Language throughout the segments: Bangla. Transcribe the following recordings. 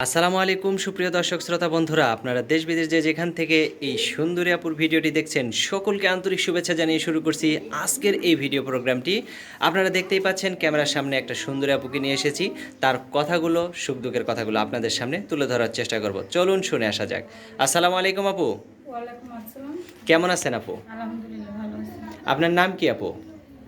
আসসালামু আলাইকুম সুপ্রিয় দর্শক শ্রোতা বন্ধুরা, আপনারা দেশ বিদেশ যে যেখান থেকে এই সুন্দরী আপুর ভিডিওটি দেখছেন সকলকে আন্তরিক শুভেচ্ছা জানিয়ে শুরু করছি আজকের এই ভিডিও প্রোগ্রামটি। আপনারা দেখতেই পাচ্ছেন ক্যামেরার সামনে একটা সুন্দরী আপুকে নিয়ে এসেছি। তার কথাগুলো, সুখ দুঃখের কথাগুলো আপনাদের সামনে তুলে ধরার চেষ্টা করব। চলুন শুনে আসা যাক। আসসালামু আলাইকুম আপু। ওয়ালাইকুম আসসালাম। কেমন আছেন আপু? আলহামদুলিল্লাহ ভালো আছি। আপনার নাম কি আপু?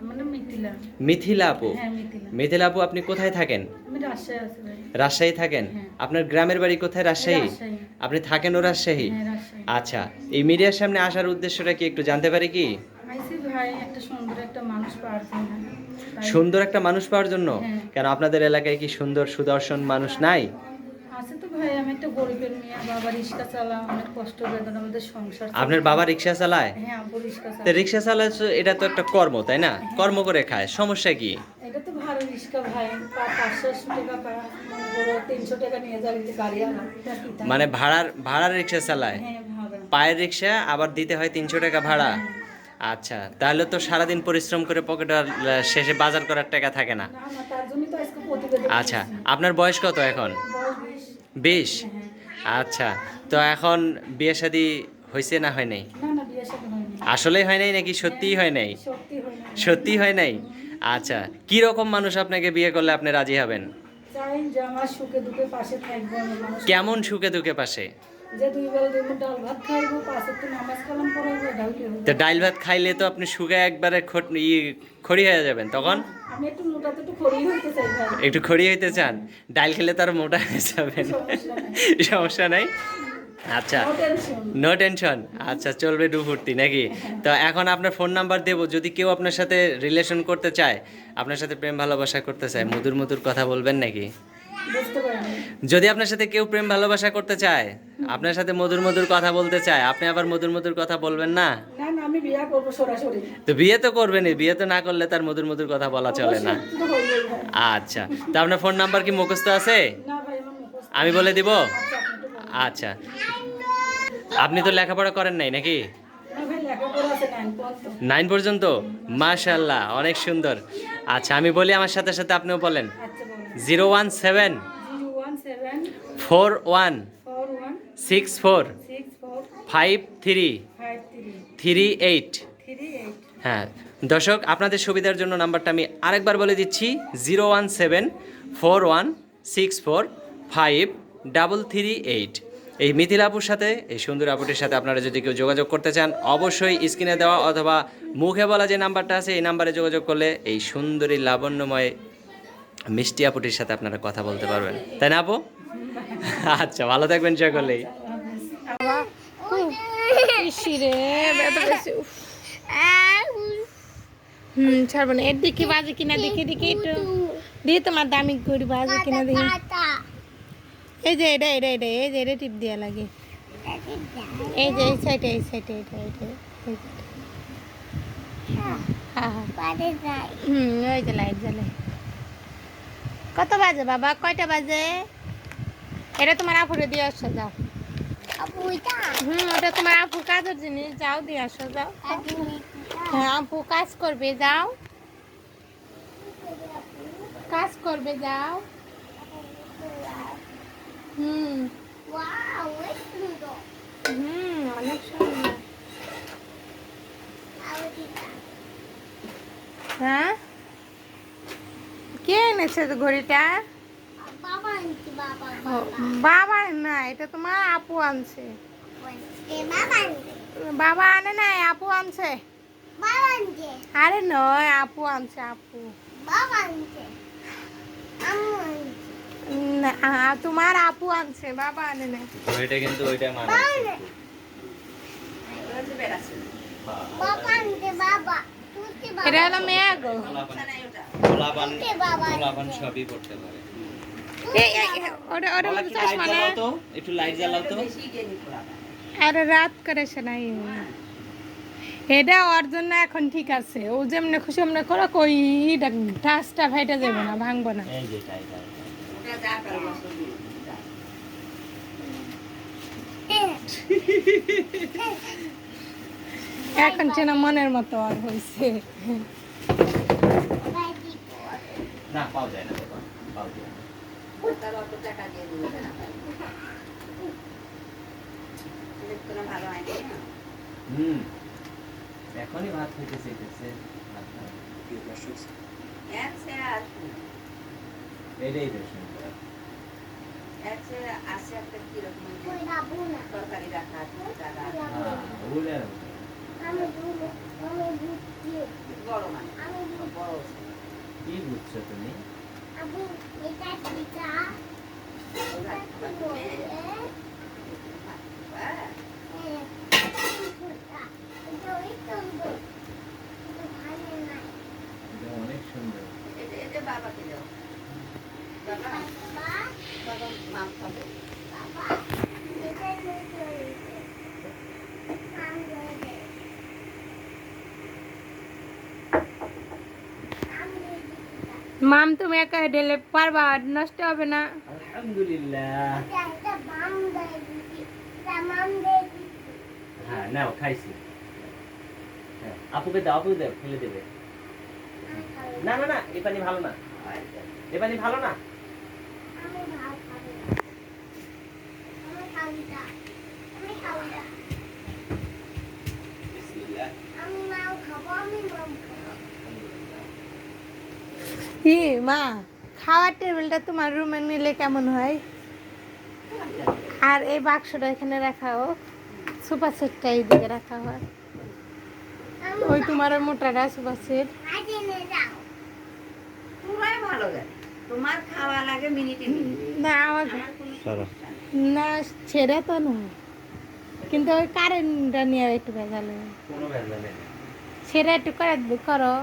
আমার নাম মিথিলা। মিথিলা আপু। হ্যাঁ মিথিলা। মিথিলা আপু, আপনি কোথায় থাকেন? আমি রাজশাহী আছি ভাই। রাজশাহী থাকেন? হ্যাঁ। আপনার গ্রামের বাড়ি কোথায়? রাজশাহী? রাজশাহী। আপনি থাকেনও রাজশাহী? হ্যাঁ রাজশাহী। আচ্ছা, এই মিডিয়ার সামনে আসার উদ্দেশ্যটা কি একটু জানতে পারি কি? আইসি ভাই একটা সুন্দর একটা মানুষ পাওয়ার জন্য। সুন্দর একটা মানুষ পাওয়ার জন্য? হ্যাঁ। কেন আপনাদের এলাকায় কি সুন্দর সুদর্শন মানুষ নাই? আছে তো ভাই, আমি একটা গরিবের মেয়ে, বাবা রিক্সা চালায়, অনেক কষ্ট বেদনা আমাদের সংসার চলে। আপনার বাবা রিক্সা চালায়? হ্যাঁ আব্বু রিক্সা তো চালায়। রিক্সা চালায় এটা তো একটা কর্ম, তাই না? কর্ম করে খায়, সমস্যা কি? এটা তো ভাড়া রিক্সা ভাই, 500 টাকা পায়, মনে করো 300 টাকা নিয়ে যাবে গাড়ি আলা। মানে ভাড়ার রিক্সা চালায়? হ্যাঁ ভাড়া। পায়ের রিক্সা, আবার দিতে হয় 300 টাকা ভাড়া? আচ্ছা, তাহলে তো সারাদিন পরিশ্রম করে পকেটে শেষে বাজার করার টাকা থাকে না। না না, তার জন্যই তো আজকে প্রতিবেদন। আচ্ছা, আপনার বয়স কত এখন? বয়স 20? হ্যাঁ। আচ্ছা, তো এখন বিয়ে শাদী হয়েছে না হয় নাই? না না, বিয়ে শাদী হয়নি। আসলেই হয় নাই নাকি সত্যিই হয় নাই? সত্যি হয়নি। সত্যি হয় নাই? আচ্ছা, কি রকম মানুষ আপনাকে বিয়ে করলে আপনি রাজি হবেন? চাই যে আমার সুখে দুঃখে পাশে থাকবো, আমি মানুষ। কেমন সুখে দুঃখে পাশে? যে 2 বেলা 2 মুঠ ডাল ভাত খাইবো, 5 ওয়াক্ত নামাজ কালাম পড়াইবো, এটাই হলো। তো ডাইল ভাত খাইলে তো আপনি সুখে একবারে খড়ি হয়ে যাবেন তখন। আমি একটু মোটাতে একটু খড়ি হইতে চাই ভাই। একটু খড়ি হইতে চান? ডাইল খেলে তো আর মোটা হয়ে যাবেন। সমস্যা নাই। সমস্যা নাই? আচ্ছা, No tension। No tension. আচ্ছা, চলবে ডুফুর্তি নাকি? তো এখন আপনার ফোন নাম্বার দেবো, যদি কেউ আপনার সাথে রিলেশন করতে চায়, আপনার সাথে প্রেম ভালোবাসা করতে চায়, মধুর মধুর কথা বলবেন নাকি? বুঝতে পারিনি। যদি আপনার সাথে কেউ প্রেম ভালোবাসা করতে চায়, আপনার সাথে মধুর মধুর কথা বলতে চায়, আপনি আবার মধুর মধুর কথা বলবেন না? না না, আমি বিয়ে করবো সরাসরি। তো বিয়ে তো করবেনই, বিয়ে তো না করলে তার মধুর মধুর কথা বলা চলে না। অবশ্যই তো হইবেই ভাই। আচ্ছা, তো আপনার ফোন নাম্বার কি মুখস্থ আছে? না ভাই, আমার মুখস্থ। আমি বলে দিব? আচ্ছা, আপনি একটু বলুন। আচ্ছা, আপনি তো লেখাপড়া করেন নাই নাকি? না ভাই, লেখাপড়া আছে 9 পর্যন্ত। 9 পর্যন্ত? মাশাআল্লাহ, অনেক সুন্দর। আচ্ছা, আমি বলি আমার সাথে সাথে আপনিও বলেন। আচ্ছা বলুন। 017 017 41 41 64 64 53 53 38। 38। হ্যাঁ দর্শক, আপনাদের সুবিধার জন্য নাম্বারটা আমি আরেকবার বলে দিচ্ছি, 01741645338। এই মিথিলা আপুর সাথে, এই সুন্দর আপুটির সাথে আপনারা যদি কেউ যোগাযোগ করতে চান, অবশ্যই স্ক্রিনে দেওয়া অথবা মুখে বলা যে নাম্বারটা আছে, এই নাম্বারে যোগাযোগ করলে এই সুন্দরী লাবণ্যময় মিষ্টি আপুটির সাথে আপনারা কথা বলতে পারবেন, তাই না আপু? আচ্ছা, ভালো থাকবেন সকলেই। ছাড়বো না। এর দিকে বাজে কিনা দেখে দেখে একটু দিয়ে তোমার দামি ঘড়ি বাজে কিনা দেখি। এই যে এটা এটা এটা এই যে এটা টিপ দেওয়া লাগে। এই যে এই সাইডে এই সাইডে এটা এটা হ্যাঁ হ্যাঁ ওই যে লাইট জ্বালে। কত বাজে বাবা? কয়টা বাজে? এটা তোমার আপুরে দিয়ে আসো, যাও। ওটা তোমার আপুর কাজের জিনিস, যাও দিয়ে আসো, যাও। হ্যাঁ, আপু কাজ করবে, যাও। কাজ করবে, যাও। অনেক সুন্দর। হ্যাঁ, কে এনেছে ঘড়িটা? বাবা না, এটা তোমার আপু আনছে। বাবা আনে নাই, আপু আনছে। আরে নয়, আপু আনছে, আপু। না, তোমার আপু আনছে, বাবা আনে নাই। ওইটা কিন্তু ওইটা মানে এটা হলো মেয়ে গো। গোলাপান সবই করতে পারে। ওটা চশমা না। একটু লাইট জ্বালাও তো। আরে রাত করেছে নাই, এটা ওর জন্য এখন ঠিক আছে। ও যেমনি খুশি এমনি করো, কই টাচটা ফাইটা যাবে না, ভাঙবো না। এখন যেন মনের মতো আর হয়েছে। না, পাওয়া যায় না, পাওয়া যায় না। তার অত টাকা দিয়ে দিবে না দেখতে না ভালো হয়নি না এখনই ভাত খেতে চাইতেছে এক সে আসবে এটাই তো সুন্দর। এক সে আসে একটা কিরকম তরকারি রাখা আছে দাদা ওগুলো বড় মানে বড় কি বুঝছো তুমি? এটা অনেক সুন্দর। এটা বাবাকে দাও বাবা বাবা মাম খাবে মাম তুমি একা ঢেলে পারবা, নষ্ট হবে না? আলহামদুলিল্লাহ। হ্যাঁ নাও খাইছি। হ্যাঁ, আপুকে দাও, আপুকে দাও, ফেলে দেবে। না না না, এই পানি ভালো না, এই পানি ভালো না। কি মা, খাওয়ার টেবিলটা তোমার রুমে নিলে কেমন হয়? আর এই বাক্সটা এখানে রাখাও, সুপার সেটটা এইদিকে রাখা হয়। ওই তোমার ওই মোটাটা সুপার সেট। তোমার ভালো লাগে, তোমার খাওয়া লাগে মিনিটে মিনিটে না আমার আমার কোনো সমস্যা নেই। না, ছেড়ে তো না, কিন্তু ওই কারেন্টটা নিয়ে একটু ভেজাল হয়। কোনো ভেজাল নেই। সেটা একটু করে করো,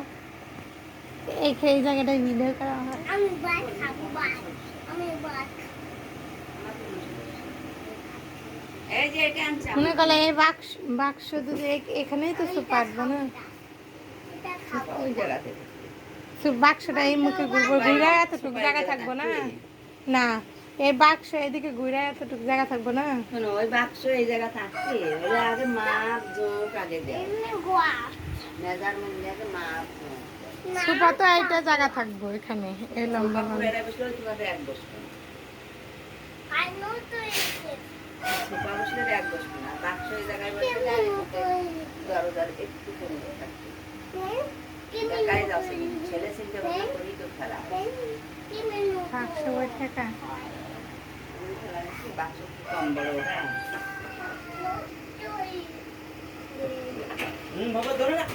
এই জায়গাটায় ভিডিও করা হয়। এই যে এটা আনছি মনে করলে এই বাক্স যদি এখানেই তো সব পারবো না, ওই জায়গা থেকে সব বাক্সটা এই মুখে ঘুরে এতটুকু জায়গা থাকবো না। না, এই বাক্স এদিকে ঘুরে এতটুকু জায়গা থাকবো না। শোনো ওই বাক্স এই জায়গা থাকছে ওই আগে মাপ জোক আগে দেয় মেজারমেন্ট দিয়ে আগে মাপ জোক সুপা তো এইটা জায়গা থাকবো এখানে, এই লম্বা লম্বা। বেড়া বসলে তোমাদের এক বসবে সুপা বসলে এক বসবে না বাক্স এই জায়গায় বসলে দরজার একটু কমে থাকছে দেখাই যাচ্ছে ছেলে চিন্তা ভাবনা করি তো খেলা বাক্স ওই থাকা। বাক্স কম বড় বাবা ধরে না।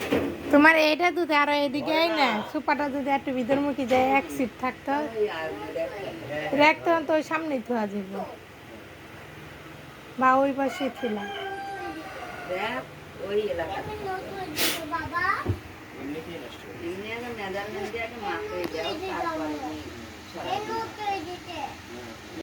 তোমার এইটা যদি আরো এদিকে আই না, সুপাটা যদি একটু ভিতরমুখী যায়, এক সিট থাকতো, রাখতে তো ওই সামনেই ধোয়া যাবো, বা ওই পাশে ছিল। দেখ ওই এলাকা এমনি আগে মেজারমেন্ট দিয়ে আগে